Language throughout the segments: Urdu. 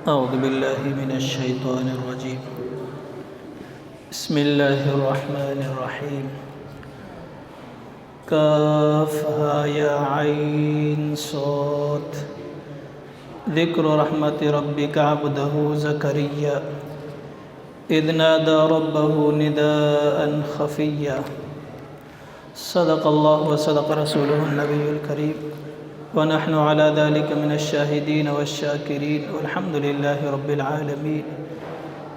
أعوذ بالله من الشيطان الرجيم. بسم الله الرحمن الرحيم. كافها يا عين صاد ذكر رحمة ربك عبده زكريا إذ نادى ربه نداء خفيا. صدق الله وصدق رسوله النبي الكريم ونحن على ذلك من الشاهدين والشاكرين والحمد لله رب العالمين.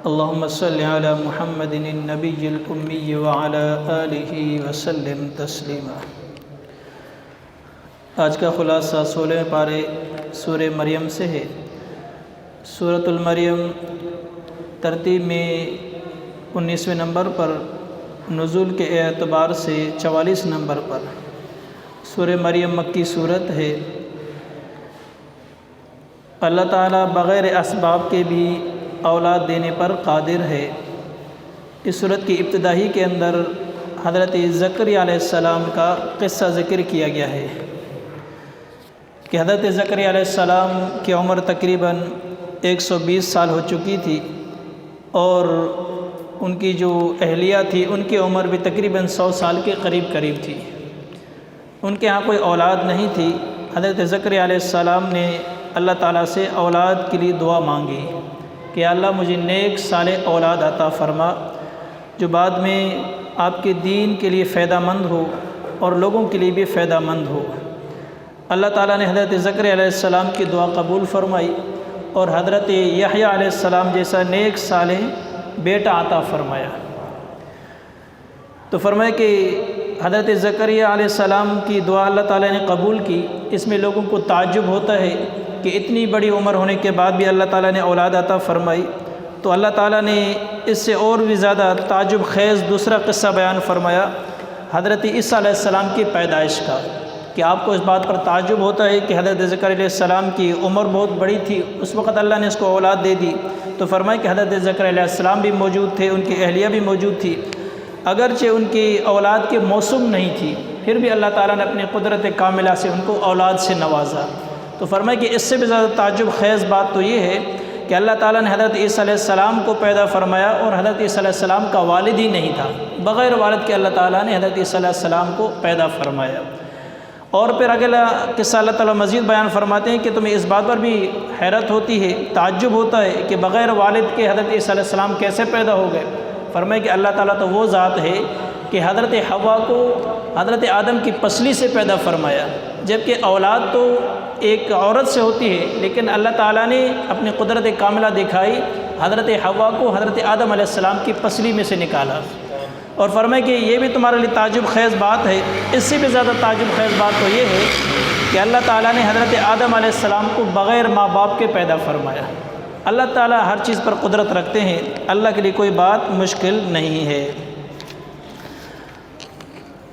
اللهم صل على محمد النبي الأمي وعلى آله وسلم تسلیما. آج کا خلاصہ 16 پارے سورہ مریم سے ہے. سورۃ المریم ترتیب میں 19ویں نمبر پر، نزول کے اعتبار سے 44 نمبر پر. سورہ مریم مکی صورت ہے. اللہ تعالیٰ بغیر اسباب کے بھی اولاد دینے پر قادر ہے. اس صورت کی ابتدائی کے اندر حضرت زکریا علیہ السلام کا قصہ ذکر کیا گیا ہے کہ حضرت زکریا علیہ السلام کی عمر تقریباً 120 سال ہو چکی تھی، اور ان کی جو اہلیہ تھی ان کی عمر بھی تقریباً 100 سال کے قریب تھی. ان کے ہاں کوئی اولاد نہیں تھی. حضرت زکریا علیہ السلام نے اللہ تعالیٰ سے اولاد کے لیے دعا مانگی کہ اللہ مجھے نیک صالح اولاد عطا فرما جو بعد میں آپ کے دین کے لیے فائدہ مند ہو اور لوگوں کے لیے بھی فائدہ مند ہو. اللہ تعالیٰ نے حضرت زکریا علیہ السلام کی دعا قبول فرمائی اور حضرت یحییٰ علیہ السلام جیسا نیک صالح بیٹا عطا فرمایا. تو فرمایا کہ حضرت زکریا علیہ السلام کی دعا اللہ تعالیٰ نے قبول کی. اس میں لوگوں کو تعجب ہوتا ہے کہ اتنی بڑی عمر ہونے کے بعد بھی اللہ تعالیٰ نے اولاد عطا فرمائی. تو اللہ تعالیٰ نے اس سے اور بھی زیادہ تعجب خیز دوسرا قصہ بیان فرمایا حضرت عیسیٰ علیہ السلام کی پیدائش کا، کہ آپ کو اس بات پر تعجب ہوتا ہے کہ حضرت زکریا علیہ السلام کی عمر بہت بڑی تھی، اس وقت اللہ نے اس کو اولاد دے دی. تو فرمایا کہ حضرت زکریا علیہ السلام بھی موجود تھے، ان کی اہلیہ بھی موجود تھی. اگرچہ ان کی اولاد کے موسم نہیں تھی، پھر بھی اللہ تعالیٰ نے اپنی قدرت کاملہ سے ان کو اولاد سے نوازا. تو فرمایا کہ اس سے بھی زیادہ تعجب خیز بات تو یہ ہے کہ اللہ تعالیٰ نے حضرت عیسیٰ علیہ السلام کو پیدا فرمایا اور حضرت عیسیٰ علیہ السلام کا والد ہی نہیں تھا. بغیر والد کے اللہ تعالیٰ نے حضرت عیسیٰ علیہ السلام کو پیدا فرمایا. اور پھر اگلا قصہ اللہ تعالیٰ مزید بیان فرماتے ہیں کہ تمہیں اس بات پر بھی حیرت ہوتی ہے، تعجب ہوتا ہے کہ بغیر والد کے حضرت عیسیٰ علیہ السلام کیسے پیدا ہو گئے. فرمایا کہ اللہ تعالیٰ تو وہ ذات ہے کہ حضرت حوا کو حضرت آدم کی پسلی سے پیدا فرمایا، جبکہ اولاد تو ایک عورت سے ہوتی ہے، لیکن اللہ تعالیٰ نے اپنی قدرت کاملہ دکھائی، حضرت حوا کو حضرت آدم علیہ السلام کی پسلی میں سے نکالا. اور فرمایا کہ یہ بھی تمہارے لیے تعجب خیز بات ہے. اس سے بھی زیادہ تعجب خیز بات تو یہ ہے کہ اللہ تعالیٰ نے حضرت آدم علیہ السلام کو بغیر ماں باپ کے پیدا فرمایا. اللہ تعالیٰ ہر چیز پر قدرت رکھتے ہیں، اللہ کے لیے کوئی بات مشکل نہیں ہے.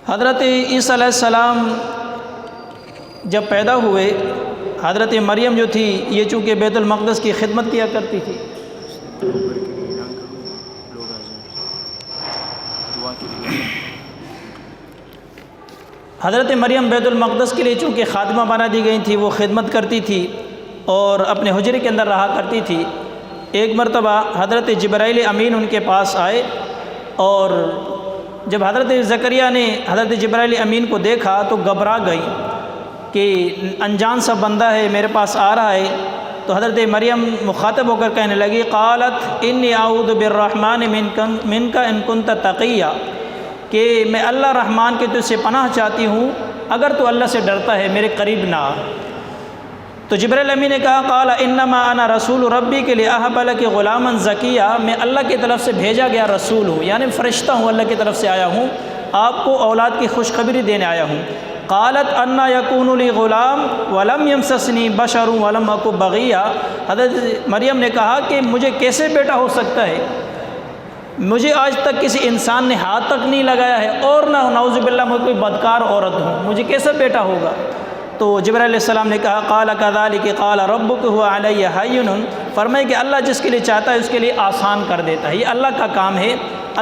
حضرت عیسیٰ علیہ السلام جب پیدا ہوئے، حضرت مریم جو تھی یہ چونکہ بیت المقدس کی خدمت کیا کرتی تھی. حضرت مریم بیت المقدس کے لیے چونکہ خادمہ بنا دی گئی تھی، وہ خدمت کرتی تھی اور اپنے حجرے کے اندر رہا کرتی تھی. ایک مرتبہ حضرت جبرائیل امین ان کے پاس آئے، اور جب حضرت زکریا نے حضرت جبرائیل امین کو دیکھا تو گھبرا گئی کہ انجان سا بندہ ہے میرے پاس آ رہا ہے. تو حضرت مریم مخاطب ہو کر کہنے لگی، قالت انی اعوذ بالرحمن منک ان کنت تقیا، کہ میں اللہ رحمان کے تجھ سے پناہ چاہتی ہوں، اگر تو اللہ سے ڈرتا ہے میرے قریب نہ آ. تو جبرائیل امین نے کہا، قال انما انا رسول ربی کے لیے اہب لک غلاما زکیہ، میں اللہ کی طرف سے بھیجا گیا رسول ہوں، یعنی فرشتہ ہوں، اللہ کی طرف سے آیا ہوں، آپ کو اولاد کی خوشخبری دینے آیا ہوں. قالت انا یکون لی غلام ولم یمسسنی بشر ولم اک بغیہ، حضرت مریم نے کہا کہ مجھے کیسے بیٹا ہو سکتا ہے، مجھے آج تک کسی انسان نے ہاتھ تک نہیں لگایا ہے، اور نہ نعوذ باللہ میں کوئی بدکار عورت ہوں، مجھے کیسے بیٹا ہوگا. تو جبرائیل علیہ السلام نے کہا، قال کذالک قال ربک هو علی ہین، فرمائے کہ اللہ جس کے لیے چاہتا ہے اس کے لیے آسان کر دیتا ہے، یہ اللہ کا کام ہے،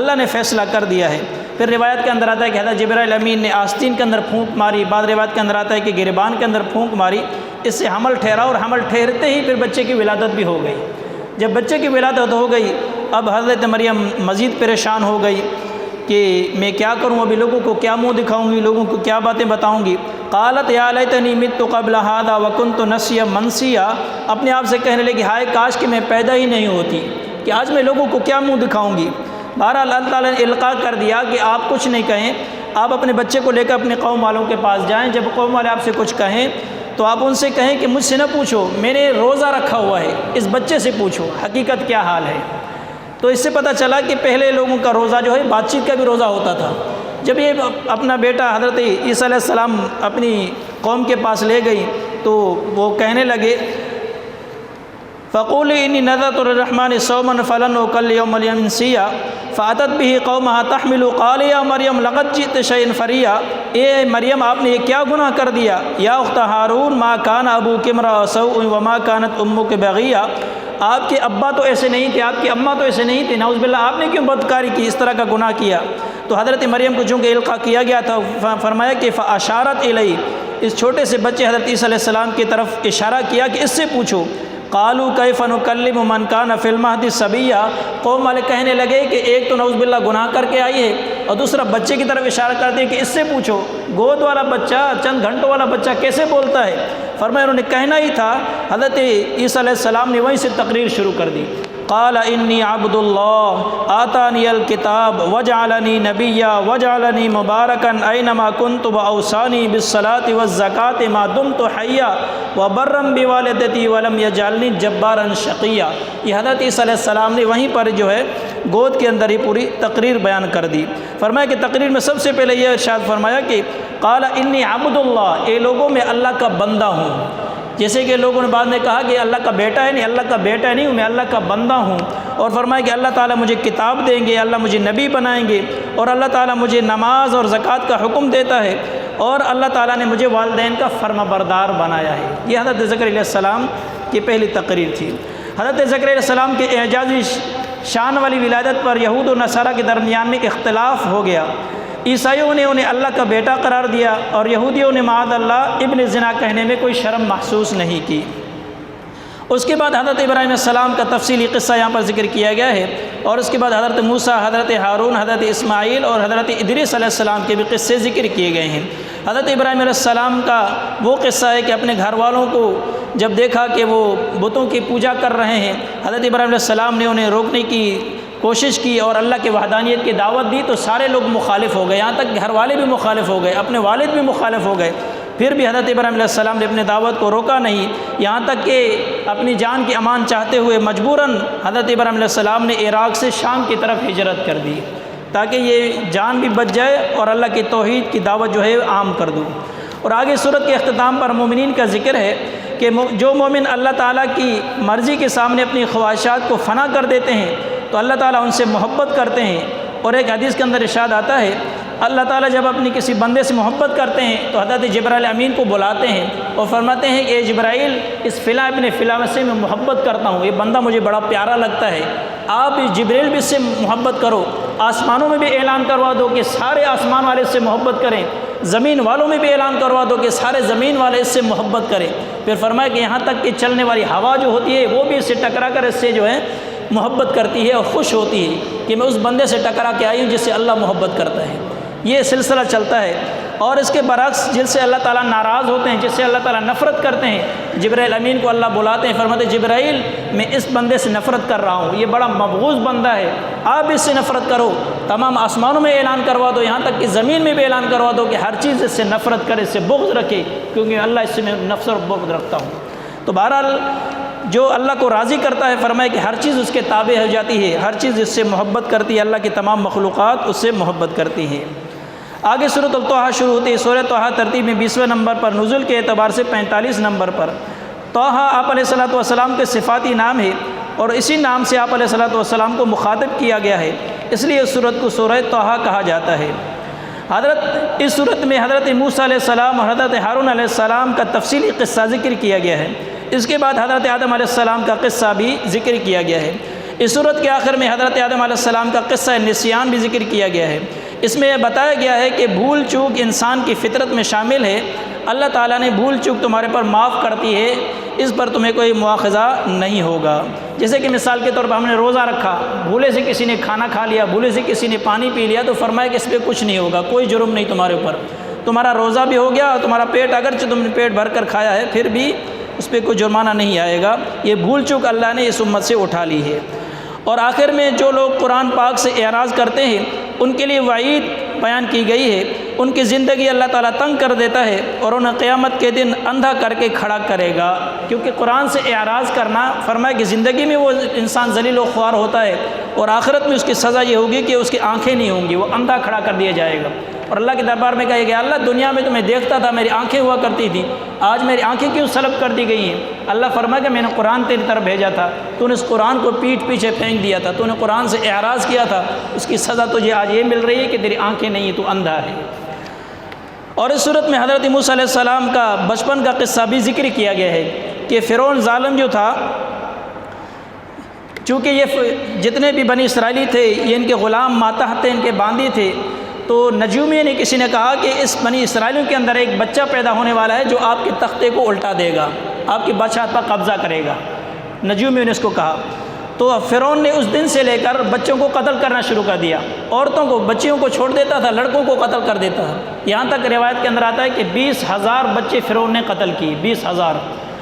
اللہ نے فیصلہ کر دیا ہے. پھر روایت کے اندر آتا ہے کہ حضرت جبرائیل امین نے آستین کے اندر پھونک ماری، بعض روایت کے اندر آتا ہے کہ گریبان کے اندر پھونک ماری، اس سے حمل ٹھہرا اور حمل ٹھہرتے ہی پھر بچے کی ولادت بھی ہو گئی. جب بچے کی ولادت ہو گئی اب حضرت مریم مزید پریشان ہو گئی کہ میں کیا کروں، ابھی لوگوں کو کیا منہ دکھاؤں گی، لوگوں کو کیا باتیں بتاؤں گی۔ قالت یا لیتنی مت قبل ھذا وکنت نسیا منسیا، اپنے آپ سے کہنے لگی ہائے کاش کہ میں پیدا ہی نہیں ہوتی، کہ آج میں لوگوں کو کیا منہ دکھاؤں گی۔ بہرحال اللہ تعالیٰ نے القاء کر دیا کہ آپ کچھ نہیں کہیں، آپ اپنے بچے کو لے کر اپنے قوم والوں کے پاس جائیں، جب قوم والے آپ سے کچھ کہیں تو آپ ان سے کہیں کہ مجھ سے نہ پوچھو، میں نے روزہ رکھا ہوا ہے، اس بچے سے پوچھو حقیقت کیا حال ہے۔ تو اس سے پتہ چلا کہ پہلے لوگوں کا روزہ جو ہے بات چیت کا بھی روزہ ہوتا تھا۔ جب یہ اپنا بیٹا حضرت عیسیٰ علیہ السلام اپنی قوم کے پاس لے گئی تو وہ کہنے لگے فقولی انی نذرت للرحمن صوما فلن اکلم اليوم انسیا فاتت به قومها تحمل قال یا مریم لقد جئت شیئا فریا، اے مریم آپ نے یہ کیا گناہ کر دیا، یا اخت ہارون ما کان ابوک امرأ سوء وما کانت امک بغیہ، آپ کے ابا تو ایسے نہیں تھے، آپ کی اماں تو ایسے نہیں تھے، نعوذ باللہ آپ نے کیوں بدکاری کی، اس طرح کا گناہ کیا۔ تو حضرت مریم کو چونکہ القاء کیا گیا تھا، فرمایا کہ فاشارت الی، اس چھوٹے سے بچے حضرت عیسیٰ علیہ السلام کی طرف اشارہ کیا کہ اس سے پوچھو۔ قالوا کیف نکلم من کان فی المہد صبیا، قوم والے کہنے لگے کہ ایک تو نعوذ باللہ گناہ کر کے آئی ہے اور دوسرا بچے کی طرف اشارہ کرتے ہیں کہ اس سے پوچھو، گود والا بچہ، چند گھنٹوں والا بچہ کیسے بولتا ہے۔ فرمایا انہوں نے کہنا ہی تھا، حضرت عیسیٰ علیہ السلام نے وہیں سے تقریر شروع کر دی۔ قال انی عبد اللہ آتانی الکتاب وجعلنی نبیا وجعلنی مبارکا اینما کنت واوصانی بالصلاۃ والزکاۃ ما دمت حیا وبرا بوالدتی ولم یجعلنی جبارا شقیا۔ یہ حضرت عیسیٰ علیہ السلام نے وہیں پر جو ہے گود کے اندر ہی پوری تقریر بیان کر دی۔ فرمایا کہ تقریر میں سب سے پہلے یہ ارشاد فرمایا کہ قال انی عبد اللہ، اے لوگوں میں اللہ کا بندہ ہوں، جیسے کہ لوگوں نے بعد میں کہا کہ اللہ کا بیٹا ہے، نہیں، اللہ کا بیٹا نہیں ہوں میں، اللہ کا بندہ ہوں۔ اور فرمایا کہ اللہ تعالیٰ مجھے کتاب دیں گے، اللہ مجھے نبی بنائیں گے، اور اللہ تعالیٰ مجھے نماز اور زکوٰۃ کا حکم دیتا ہے، اور اللہ تعالیٰ نے مجھے والدین کا فرما بردار بنایا ہے۔ یہ حضرت زکریا علیہ السلام کی پہلی تقریر تھی۔ حضرت زکریا علیہ السلام کے اعجازی شان والی ولادت پر یہود و نصارہ کے درمیان میں اختلاف ہو گیا۔ عیسائیوں نے انہیں اللہ کا بیٹا قرار دیا اور یہودیوں نے معاذ اللہ ابن زنا کہنے میں کوئی شرم محسوس نہیں کی۔ اس کے بعد حضرت ابراہیم علیہ السلام کا تفصیلی قصہ یہاں پر ذکر کیا گیا ہے، اور اس کے بعد حضرت موسیٰ، حضرت ہارون، حضرت اسماعیل اور حضرت ادریس علیہ السلام کے بھی قصے ذکر کیے گئے ہیں۔ حضرت ابراہیم علیہ السلام کا وہ قصہ ہے کہ اپنے گھر والوں کو جب دیکھا کہ وہ بتوں کی پوجا کر رہے ہیں، حضرت ابراہیم علیہ السلام نے انہیں روکنے کی کوشش کی اور اللہ کے وحدانیت کی دعوت دی تو سارے لوگ مخالف ہو گئے، یہاں تک گھر والے بھی مخالف ہو گئے، اپنے والد بھی مخالف ہو گئے۔ پھر بھی حضرت ابراہیم علیہ السلام نے اپنے دعوت کو روکا نہیں، یہاں تک کہ اپنی جان کی امان چاہتے ہوئے مجبوراً حضرت ابراہیم علیہ السلام نے عراق سے شام کی طرف ہجرت کر دی تاکہ یہ جان بھی بچ جائے اور اللہ کی توحید کی دعوت جو ہے عام کر دوں۔ اور آگے سورت کے اختتام پر مومنین کا ذکر ہے کہ جو مومن اللہ تعالیٰ کی مرضی کے سامنے اپنی خواہشات کو فنا کر دیتے ہیں تو اللہ تعالیٰ ان سے محبت کرتے ہیں۔ اور ایک حدیث کے اندر ارشاد آتا ہے اللہ تعالیٰ جب اپنی کسی بندے سے محبت کرتے ہیں تو حضرت جبرائیل امین کو بلاتے ہیں اور فرماتے ہیں کہ اے جبرائیل اس فلاں ابن فلاں سے میں محبت کرتا ہوں، یہ بندہ مجھے بڑا پیارا لگتا ہے، آپ جبرائیل بھی اس سے محبت کرو، آسمانوں میں بھی اعلان کروا دو کہ سارے آسمان والے اس سے محبت کریں، زمین والوں میں بھی اعلان کروا دو کہ سارے زمین والے اس سے محبت کریں۔ پھر فرمایا کہ یہاں تک کہ چلنے والی ہوا جو ہوتی ہے وہ بھی اس سے ٹکرا کر اس سے جو ہے محبت کرتی ہے اور خوش ہوتی ہے کہ میں اس بندے سے ٹکرا کے آئی ہوں جس سے اللہ محبت کرتا ہے۔ یہ سلسلہ چلتا ہے۔ اور اس کے برعکس جن سے اللہ تعالیٰ ناراض ہوتے ہیں، جس سے اللہ تعالیٰ نفرت کرتے ہیں، جبرائیل امین کو اللہ بلاتے ہیں، فرماتے ہیں جبرائیل میں اس بندے سے نفرت کر رہا ہوں، یہ بڑا مبغوض بندہ ہے، آپ اس سے نفرت کرو، تمام آسمانوں میں اعلان کروا دو، یہاں تک کہ زمین میں بھی اعلان کروا دو کہ ہر چیز اس سے نفرت کرے، اس سے بغض رکھے، کیونکہ اللہ اس سے میں نفرت اور بغض رکھتا ہوں۔ تو بہرحال جو اللہ کو راضی کرتا ہے فرمائے کہ ہر چیز اس کے تابع ہو جاتی ہے، ہر چیز اس سے محبت کرتی ہے، اللہ کی تمام مخلوقات اس سے محبت کرتی ہیں۔ آگے سورۃ الطٰہٰ شروع ہوتی ہے۔ سورۃ طٰہٰ ترتیب میں 20ویں نمبر پر، نزول کے اعتبار سے 45 نمبر پر۔ طٰہٰ آپ علیہ الصلوۃ والسلام کے صفاتی نام ہے اور اسی نام سے آپ علیہ الصلوۃ والسلام کو مخاطب کیا گیا ہے، اس لیے اس سورت کو سورہ طٰہٰ کہا جاتا ہے۔ اس صورت میں حضرت موسیٰ علیہ السلام اور حضرت ہارون علیہ السلام کا تفصیلی قصہ ذکر کیا گیا ہے، اس کے بعد حضرت آدم علیہ السلام کا قصہ بھی ذکر کیا گیا ہے۔ اس صورت کے آخر میں حضرت آدم علیہ السلام کا قصہ نسیان بھی ذکر کیا گیا ہے۔ اس میں یہ بتایا گیا ہے کہ بھول چوک انسان کی فطرت میں شامل ہے، اللہ تعالیٰ نے بھول چوک تمہارے پر معاف کرتی ہے، اس پر تمہیں کوئی مواخذہ نہیں ہوگا۔ جیسے کہ مثال کے طور پر ہم نے روزہ رکھا، بھولے سے کسی نے کھانا کھا لیا، بھولے سے کسی نے پانی پی لیا، تو فرمایا کہ اس پہ کچھ نہیں ہوگا، کوئی جرم نہیں تمہارے اوپر، تمہارا روزہ بھی ہو گیا اور تمہارا پیٹ اگرچہ تم نے پیٹ بھر کر کھایا ہے پھر بھی اس پہ کوئی جرمانہ نہیں آئے گا۔ یہ بھول چوک اللہ نے اس امت سے اٹھا لی ہے۔ اور آخر میں جو لوگ قرآن پاک سے اعراض کرتے ہیں ان کے لیے وعید بیان کی گئی ہے، ان کی زندگی اللہ تعالیٰ تنگ کر دیتا ہے اور انہیں قیامت کے دن اندھا کر کے کھڑا کرے گا، کیونکہ قرآن سے اعراض کرنا فرمایا کہ زندگی میں وہ انسان ذلیل و خوار ہوتا ہے اور آخرت میں اس کی سزا یہ ہوگی کہ اس کی آنکھیں نہیں ہوں گی، وہ اندھا کھڑا کر دیا جائے گا۔ اور اللہ کے دربار میں کہے گا اللہ دنیا میں تو میں دیکھتا تھا، میری آنکھیں ہوا کرتی تھی، آج میری آنکھیں کیوں سلب کر دی گئی ہیں؟ اللہ فرمائے کہ میں نے قرآن تیری طرف بھیجا تھا، تو نے اس قرآن کو پیٹھ پیچھے پھینک دیا تھا، تو نے قرآن سے اعراض کیا تھا، اس کی سزا تجھے آج یہ مل رہی ہے کہ تیری آنکھیں نہیں ہیں، تو اندھا ہے۔ اور اس صورت میں حضرت موسیٰ علیہ السلام کا بچپن کا قصہ بھی ذکر کیا گیا ہے کہ فرعون ظالم جو تھا، چونکہ یہ جتنے بھی بنی اسرائیلی تھے یہ ان کے غلام ماتحت تھے، ان کے باندی تھے، تو نجومی نے کسی نے کہا کہ اس بنی اسرائیلیوں کے اندر ایک بچہ پیدا ہونے والا ہے جو آپ کے تختے کو الٹا دے گا، آپ کی بادشاہت پر قبضہ کرے گا۔ نجومیوں نے اس کو کہا، تو فرعون نے اس دن سے لے کر بچوں کو قتل کرنا شروع کر دیا، عورتوں کو بچیوں کو چھوڑ دیتا تھا، لڑکوں کو قتل کر دیتا تھا، یہاں تک روایت کے اندر آتا ہے کہ 20,000 بچے فرعون نے قتل کیے، 20,000۔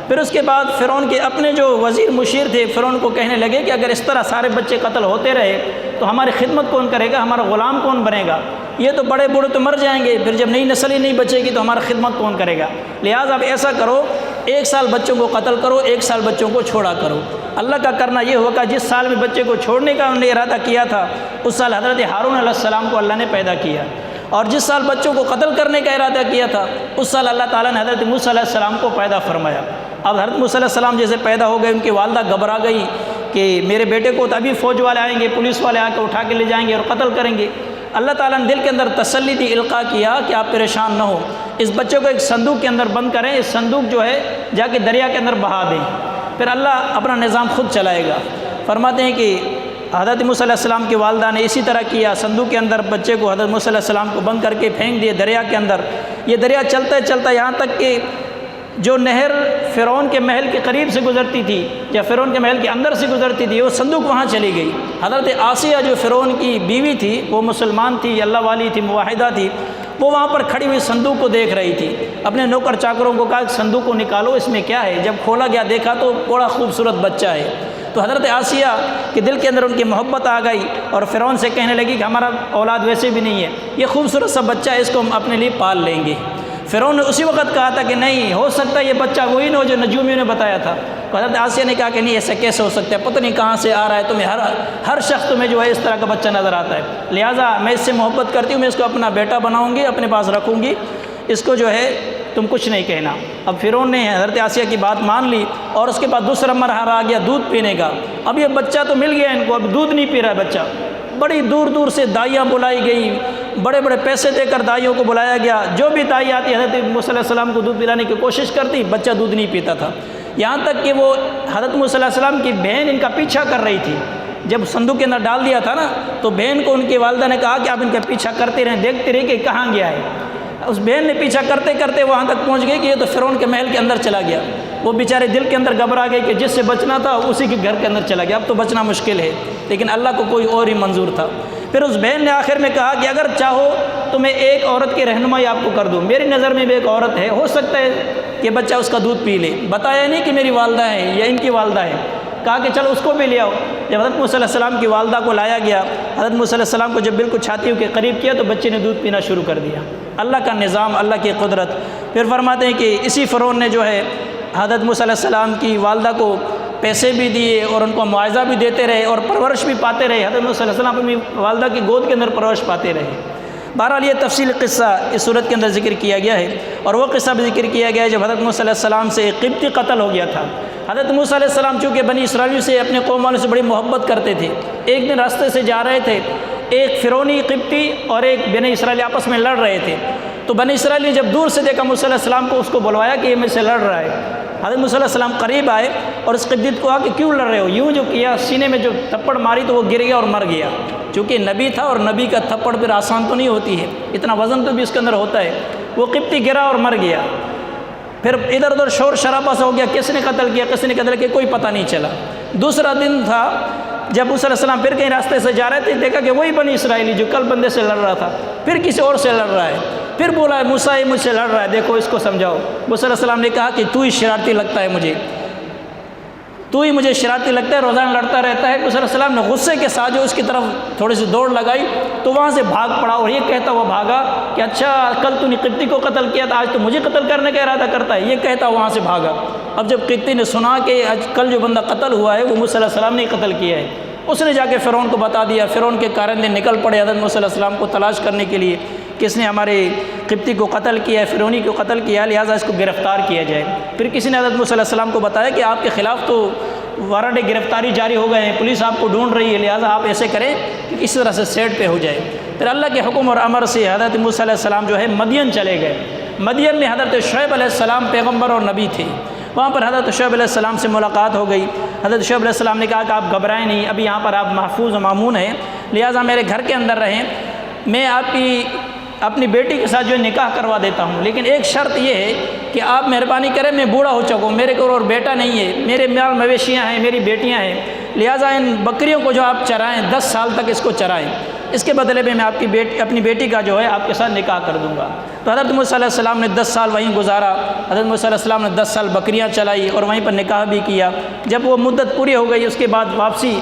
پھر اس کے بعد فرعون کے اپنے جو وزیر مشیر تھے فرعون کو کہنے لگے کہ اگر اس طرح سارے بچے قتل ہوتے رہے تو ہماری خدمت کون کرے گا، ہمارا غلام کون بنے گا؟ یہ تو بڑے بوڑھے تو مر جائیں گے، پھر جب نئی نسل ہی نہیں بچے گی تو ہمارا خدمت کون کرے گا؟ لہٰذا اب ایسا کرو 1 سال بچوں کو قتل کرو، 1 سال بچوں کو چھوڑا کرو۔ اللہ کا کرنا یہ ہوگا جس سال میں بچے کو چھوڑنے کا انہوں نے ارادہ کیا تھا اس سال حضرت ہارون علیہ السلام کو اللہ نے پیدا کیا، اور جس سال بچوں کو قتل کرنے کا ارادہ کیا تھا اس سال اللہ تعالیٰ نے حضرت موسیٰ علیہ السلام کو پیدا فرمایا۔ اب حضرت موسیٰ علیہ السلام جیسے پیدا ہو گئے، ان کی والدہ گھبرا گئی کہ میرے بیٹے کو تو ابھی فوج والے آئیں گے، پولیس والے آ کے اٹھا کے لے جائیں گے اور قتل کریں گے۔ اللہ تعالیٰ نے دل کے اندر تسلی دی، القاء کیا کہ آپ پریشان نہ ہو، اس بچے کو ایک صندوق کے اندر بند کریں، اس صندوق جو ہے جا کے دریا کے اندر بہا دیں، پھر اللہ اپنا نظام خود چلائے گا۔ فرماتے ہیں کہ حضرت موسیٰ علیہ السلام کی والدہ نے اسی طرح کیا، صندوق کے اندر بچے کو حضرت موسیٰ علیہ السلام کو بند کر کے پھینک دیے دریا کے اندر۔ یہ دریا چلتا چلتا یہاں تک کہ جو نہر فرعون کے محل کے قریب سے گزرتی تھی یا فرعون کے محل کے اندر سے گزرتی تھی، وہ صندوق وہاں چلی گئی۔ حضرت آسیہ جو فرعون کی بیوی تھی، وہ مسلمان تھی، اللہ والی تھی، موحدہ تھی، وہ وہاں پر کھڑی ہوئی صندوق کو دیکھ رہی تھی۔ اپنے نوکر چاکروں کو کہا کہ صندوق کو نکالو، اس میں کیا ہے؟ جب کھولا گیا دیکھا تو بڑا خوبصورت بچہ ہے۔ تو حضرت آسیہ کے دل کے اندر ان کی محبت آ گئی اور فرعون سے کہنے لگی کہ ہمارا اولاد ویسے بھی نہیں ہے، یہ خوبصورت سا بچہ ہے، اس کو ہم اپنے لیے پال لیں گے۔ فرعون نے اسی وقت کہا تھا کہ نہیں ہو سکتا یہ بچہ وہی نہ ہو جو نجومیوں نے بتایا تھا۔ تو حضرت آسیہ نے کہا کہ نہیں ایسا کیسے ہو سکتا ہے، پتہ نہیں کہاں سے آ رہا ہے، تمہیں ہر شخص تمہیں جو ہے اس طرح کا بچہ نظر آتا ہے، لہٰذا میں اس سے محبت کرتی ہوں، میں اس کو اپنا بیٹا بناؤں گی، اپنے پاس رکھوں گی، اس کو جو ہے تم کچھ نہیں کہنا۔ اب فرعون نے حضرت آسیہ کی بات مان لی اور اس کے بعد دوسرا مرحلہ آ گیا دودھ پینے کا۔ اب یہ بچہ تو مل گیا ان کو، اب دودھ نہیں پی رہا ہے بچہ، بڑی دور دور سے دائیاں بلائی گئی، بڑے بڑے پیسے دے کر دائیوں کو بلایا گیا، جو بھی دائی آتی حضرت موسیٰ علیہ السلام کو دودھ پلانے کی کوشش کرتی، بچہ دودھ نہیں پیتا تھا، یہاں تک کہ وہ حضرت موسیٰ علیہ السلام کی بہن ان کا پیچھا کر رہی تھی۔ جب صندوق کے اندر ڈال دیا تھا نا تو بہن کو ان کی والدہ نے کہا کہ آپ ان کا پیچھا کرتے رہیں، دیکھتے رہے کہ کہاں گیا ہے۔ اس بہن نے پیچھا کرتے کرتے وہاں تک پہنچ گئی کہ یہ تو فرعون کے محل کے اندر چلا گیا۔ وہ بیچارے دل کے اندر گھبرا گئے کہ جس سے بچنا تھا اسی کے گھر کے اندر چلا گیا، اب تو بچنا مشکل ہے، لیکن اللہ کو کوئی اور ہی منظور تھا۔ پھر اس بہن نے آخر میں کہا کہ اگر چاہو تو میں ایک عورت کی رہنمائی آپ کو کر دوں، میری نظر میں بھی ایک عورت ہے، ہو سکتا ہے کہ بچہ اس کا دودھ پی لے۔ بتایا نہیں کہ میری والدہ ہے یا ان کی والدہ ہے، کہا کہ چلو اس کو بھی لے آؤ۔ جب حضرت موسیٰ علیہ السلام کی والدہ کو لایا گیا، حضرت موسیٰ علیہ السلام کو جب بالکل چھاتیوں کے قریب کیا تو بچے نے دودھ پینا شروع کر دیا۔ اللہ کا نظام، اللہ کی قدرت۔ پھر فرماتے ہیں کہ اسی فرعون نے جو ہے حضرت موسیٰ علیہ السلام کی والدہ کو پیسے بھی دیے اور ان کو معاوضہ بھی دیتے رہے اور پرورش بھی پاتے رہے، حضرت موسیٰ علیہ السلام اپنی والدہ کی گود کے اندر پرورش پاتے رہے۔ بہرحال یہ تفصیل قصہ اس صورت کے اندر ذکر کیا گیا ہے، اور وہ قصہ بھی ذکر کیا گیا ہے جب حضرت موسیٰ علیہ السلام سے ایک قبطی قتل ہو گیا تھا۔ حضرت موسیٰ علیہ السلام چونکہ بنی اسرائیل سے اپنے قوم والوں سے بڑی محبت کرتے تھے، ایک دن راستے سے جا رہے تھے، ایک فرعونی قبطی اور ایک بنی اسرائیلی آپس میں لڑ رہے تھے، تو بنی اسرائیل نے جب دور سے دیکھا موسیٰ علیہ السلام کو، اس کو بلوایا کہ یہ مجھ سے لڑ رہا ہے۔ حضرت موسیٰ علیہ السلام قریب آئے اور اس قبطی کو کہا کہ کیوں لڑ رہے ہو؟ یوں جو کیا، سینے میں جو تھپڑ ماری تو وہ گر گیا اور مر گیا، چونکہ نبی تھا اور نبی کا تھپڑ پھر آسان تو نہیں ہوتی ہے، اتنا وزن تو بھی اس کے اندر ہوتا ہے، وہ قبطی گرا اور مر گیا۔ پھر ادھر ادھر شور شرابہ سا ہو گیا، کس نے قتل کیا کس نے قتل کیا کوئی پتہ نہیں چلا۔ دوسرا دن تھا جب موسیٰ علیہ السلام پھر کہیں راستے سے جا رہے تھے، دیکھا کہ وہی بنی اسرائیلی جو کل بندے سے لڑ رہا تھا پھر کسی اور سے لڑ رہا ہے، پھر بولا موسیٰ یہ مجھ سے لڑ رہا ہے، دیکھو اس کو سمجھاؤ۔ موسیٰ علیہ السلام نے کہا کہ تو ہی شرارتی لگتا ہے مجھے، تو ہی مجھے شرارتی لگتا ہے، روزانہ لڑتا رہتا ہے۔ موسیٰ علیہ السلام نے غصے کے ساتھ جو اس کی طرف تھوڑی سی دوڑ لگائی تو وہاں سے بھاگ پڑا، اور یہ کہتا ہوا بھاگا کہ اچھا کل تو نے قبطی کو قتل کیا تھا، آج تو مجھے قتل کرنے کا ارادہ کرتا ہے، یہ کہتا وہاں سے بھاگا۔ اب جب قبطی نے سنا کہ آج کل جو بندہ قتل ہوا ہے وہ موسیٰ علیہ السلام نے قتل کیا ہے، اس نے جا کے فرعون کو بتا دیا۔ فرعون کے کارندے نکل پڑے حضرت موسیٰ علیہ السلام کو تلاش کرنے کے لیے، کس نے ہمارے قبطی کو قتل کیا ہے، فرعونی کو قتل کیا، لہٰذا اس کو گرفتار کیا جائے۔ پھر کسی نے حضرت موسیٰ علیہ السلام کو بتایا کہ آپ کے خلاف تو وارنٹ گرفتاری جاری ہو گئے ہیں، پولیس آپ کو ڈھونڈ رہی ہے، لہٰذا آپ ایسے کریں کہ کسی طرح سے سیٹ پہ ہو جائے۔ پھر اللہ کے حکم اور امر سے حضرت موسیٰ علیہ السلام جو ہے مدین چلے گئے۔ مدین میں حضرت شعیب علیہ السلام پیغمبر اور نبی تھے، وہاں پر حضرت شعیب علیہ السلام سے ملاقات ہو گئی۔ حضرت شعیب علیہ السلام نے کہا کہ آپ گھبرائیں نہیں، ابھی یہاں پر آپ محفوظ و مامون ہیں، لہٰذا میرے گھر کے اندر رہیں، میں آپ کی اپنی بیٹی کے ساتھ جو ہے نکاح کروا دیتا ہوں، لیکن ایک شرط یہ ہے کہ آپ مہربانی کریں، میں بوڑھا ہو چکا ہوں، میرے کو اور بیٹا نہیں ہے، میرے مال مویشیاں ہیں، میری بیٹیاں ہیں، لہٰذا ان بکریوں کو جو آپ چرائیں 10 سال تک اس کو چرائیں، اس کے بدلے میں آپ کی اپنی بیٹی کا جو ہے آپ کے ساتھ نکاح کر دوں گا۔ تو حضرت موسیٰ علیہ السلام نے 10 سال وہیں گزارا، حضرت موسیٰ علیہ السلام نے 10 سال بکریاں چلائی اور وہیں پر نکاح بھی کیا۔ جب وہ مدت پوری ہو گئی اس کے بعد واپسی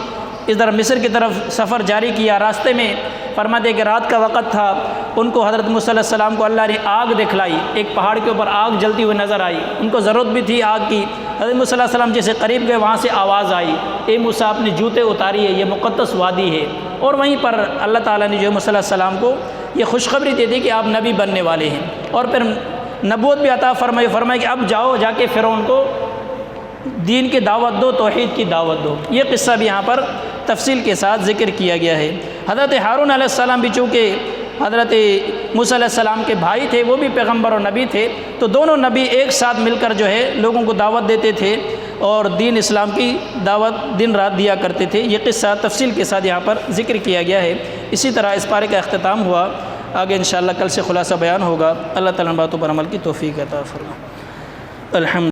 ادھر مصر کی طرف سفر جاری کیا۔ راستے میں فرماتے کہ رات کا وقت تھا، ان کو حضرت موسیٰ علیہ السلام کو اللہ نے آگ دکھلائی، ایک پہاڑ کے اوپر آگ جلتی ہوئی نظر آئی، ان کو ضرورت بھی تھی آگ کی۔ حضرت موسیٰ علیہ السلام جیسے قریب گئے وہاں سے آواز آئی، اے موسیٰ اپنے جوتے اتاریے، یہ مقدس وادی ہے۔ اور وہیں پر اللہ تعالیٰ نے جو ہے موسیٰ علیہ السلام کو یہ خوشخبری دے دی کہ آپ نبی بننے والے ہیں، اور پھر نبوت بھی عطا فرمائی کہ اب جاؤ جا کے فرعون کو دین کی دعوت دو، توحید کی دعوت دو۔ یہ قصہ بھی یہاں پر تفصیل کے ساتھ ذکر کیا گیا ہے۔ حضرت ہارون علیہ السلام بھی چونکہ حضرت موسیٰ علیہ السلام کے بھائی تھے، وہ بھی پیغمبر اور نبی تھے، تو دونوں نبی ایک ساتھ مل کر جو ہے لوگوں کو دعوت دیتے تھے اور دین اسلام کی دعوت دن رات دیا کرتے تھے۔ یہ قصہ تفصیل کے ساتھ یہاں پر ذکر کیا گیا ہے۔ اسی طرح اس پارے کا اختتام ہوا، آگے انشاءاللہ کل سے خلاصہ بیان ہوگا۔ اللہ تعالیٰ باتوں پر عمل کی توفیق عطا فرمائے۔ الحمد